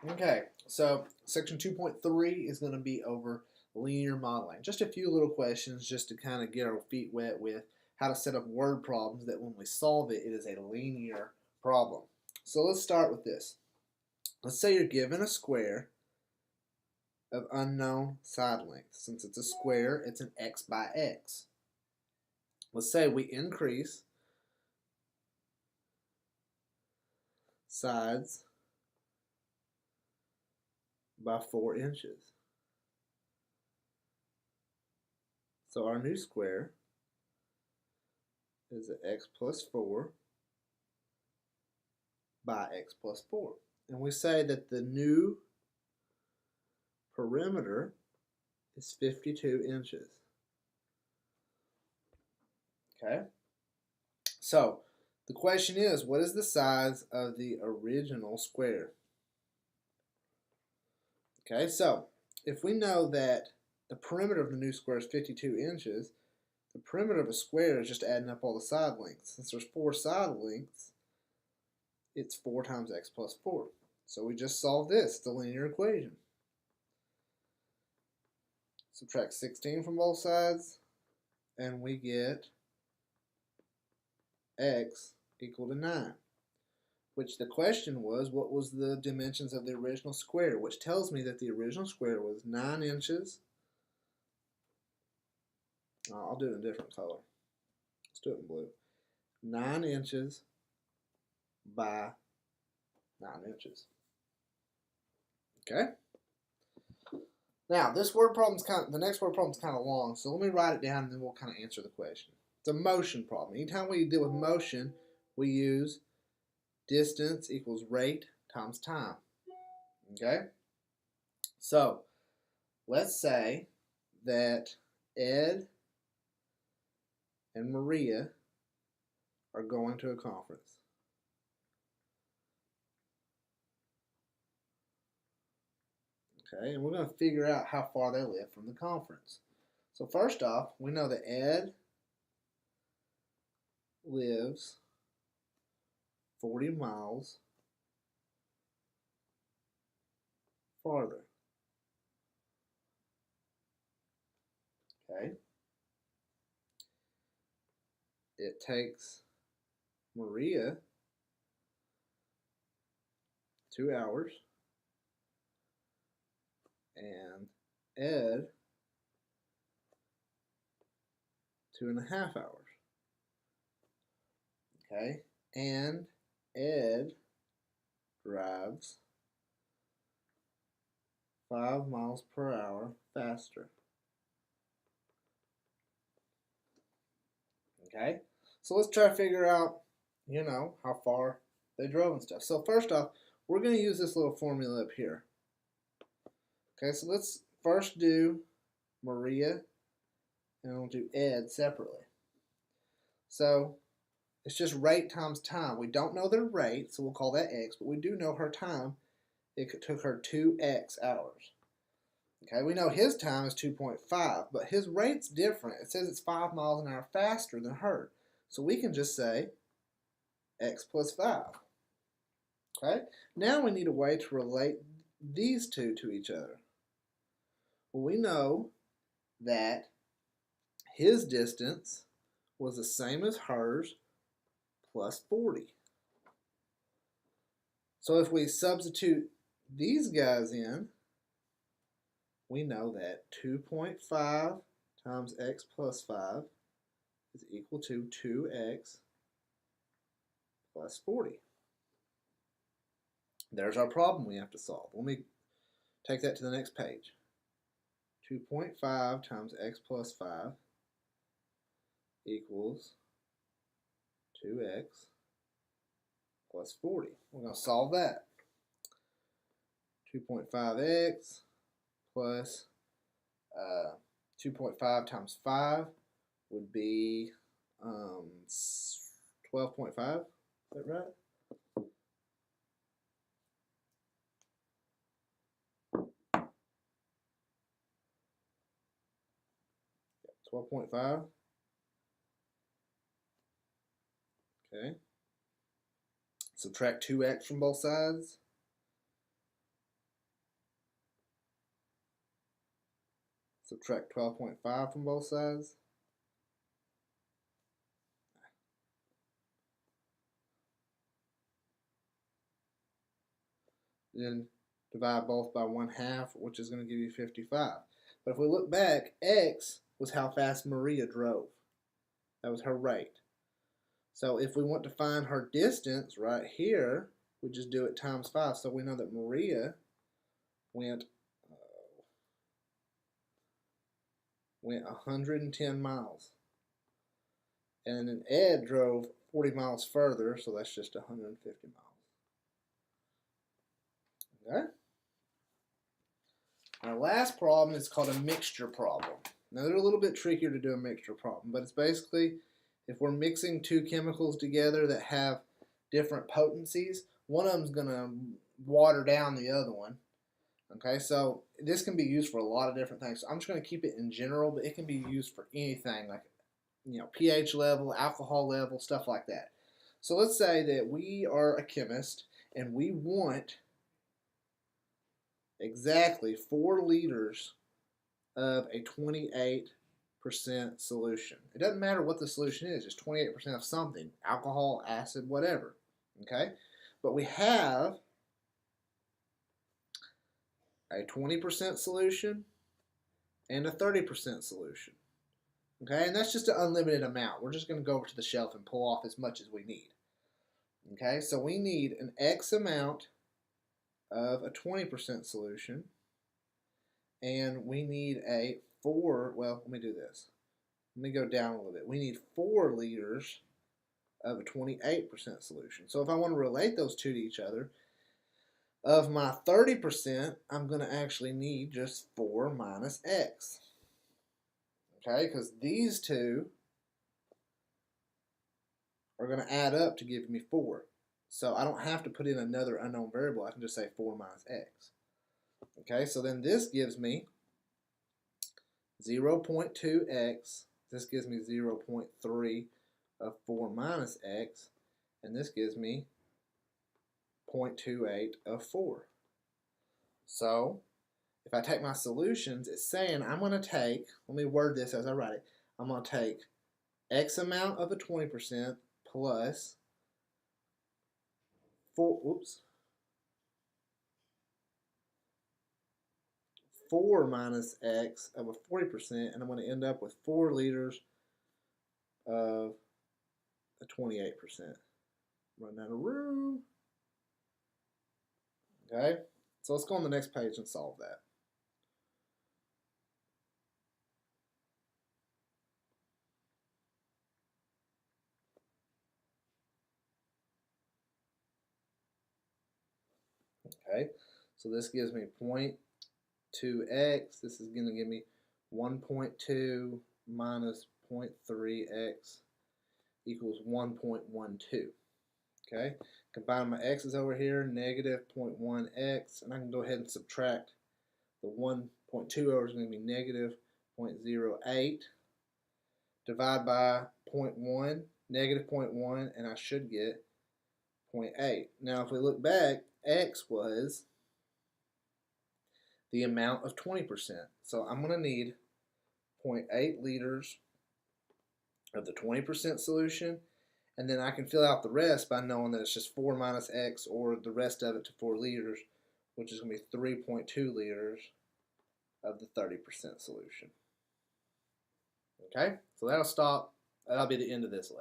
Okay, so section 2.3 is going to be over linear modeling. Just a few little questions just to kind of get our feet wet with how to set up word problems that when we solve it, it is a linear problem. So let's start with this. Let's say you're given a square of unknown side length. Since it's a square, it's an x by x. Let's say we increase sides by 4 inches. So our new square is x plus 4 by x plus 4. And we say that the new perimeter is 52 inches. Okay? So the question is, what is the size of the original square? Okay, so if we know that the perimeter of the new square is 52 inches, the perimeter of a square is just adding up all the side lengths. Since there's 4 side lengths, it's 4 times x plus 4. So we just solve this, the linear equation. Subtract 16 from both sides, and we get x equal to 9. Which the question was, what was the dimensions of the original square? Which tells me that the original square was 9 inches. I'll do it in a different color. Let's do it in blue. 9 inches by 9 inches. Okay? Now, this word problem's the next word problem's kind of long, so let me write it down and then we'll kind of answer the question. It's a motion problem. Anytime we deal with motion, we use distance equals rate times time. Okay? So, let's say that Ed and Maria are going to a conference. Okay, and we're going to figure out how far they live from the conference. So first off, we know that Ed lives 40 miles farther. Okay. It takes Maria 2 hours and Ed 2.5 hours. Okay, and Ed drives 5 miles per hour faster. Okay, so let's try to figure out, how far they drove and stuff. So first off, we're going to use this little formula up here. Okay, so let's first do Maria and we'll do Ed separately. So it's just rate times time. We don't know their rate, so we'll call that x, but we do know her time. It took her 2x hours. Okay, we know his time is 2.5, but his rate's different. It says it's 5 miles an hour faster than her. So we can just say x plus 5. Okay, now we need a way to relate these two to each other. Well, we know that his distance was the same as hers plus 40. So if we substitute these guys in, we know that 2.5 times x plus 5 is equal to 2x plus 40. There's our problem we have to solve. Let me take that to the next page. 2.5 times x plus 5 equals 2x plus 40. We're going to solve that. 2.5x plus 2.5 times 5 would be 12.5. Is that right? 12.5. Okay. Subtract 2x from both sides. Subtract 12.5 from both sides. Then divide both by 1/2, which is going to give you 55. But if we look back, x was how fast Maria drove. That was her rate. So if we want to find her distance right here, we just do it times 5. So we know that Maria went 110 miles. And then Ed drove 40 miles further, so that's just 150 miles. Okay? Our last problem is called a mixture problem. Now they're a little bit trickier to do a mixture problem, but it's basically if we're mixing two chemicals together that have different potencies, one of them's going to water down the other one. Okay, so this can be used for a lot of different things. So I'm just going to keep it in general, but it can be used for anything like, pH level, alcohol level, stuff like that. So let's say that we are a chemist and we want exactly 4 liters of a 28% solution. It doesn't matter what the solution is, it's 28% of something, alcohol, acid, whatever. Okay, but we have a 20% solution and a 30% solution. Okay, and that's just an unlimited amount. We're just going to go over to the shelf and pull off as much as we need. Okay, so we need an X amount of a 20% solution, and we need a 4, well, let me do this. Let me go down a little bit. We need 4 liters of a 28% solution. So if I want to relate those two to each other, of my 30%, I'm going to actually need just 4 minus X. Okay, because these two are going to add up to give me 4. So I don't have to put in another unknown variable. I can just say 4 minus X. Okay, so then this gives me 0.2X. This gives me 0.3 of 4 minus X. And this gives me 0.28 of 4. So if I take my solutions, it's saying I'm going to take, let me word this as I write it, I'm going to take X amount of a 20% plus 4 minus X of a 40%, and I'm going to end up with 4 liters of a 28%. Run out of room. Okay, so let's go on the next page and solve that. Okay, so this gives me 0.2x. This is going to give me 1.2 minus 0.3x equals 1.12. Okay, combine my x's over here, negative 0.1x, and I can go ahead and subtract the 1.2 over is going to be negative 0.08. Divide by 0.1, negative 0.1, and I should get 0.8. Now if we look back, X was the amount of 20%. So I'm going to need 0.8 liters of the 20% solution, and then I can fill out the rest by knowing that it's just 4 minus X, or the rest of it to 4 liters, which is going to be 3.2 liters of the 30% solution. Okay, so that'll be the end of this lesson.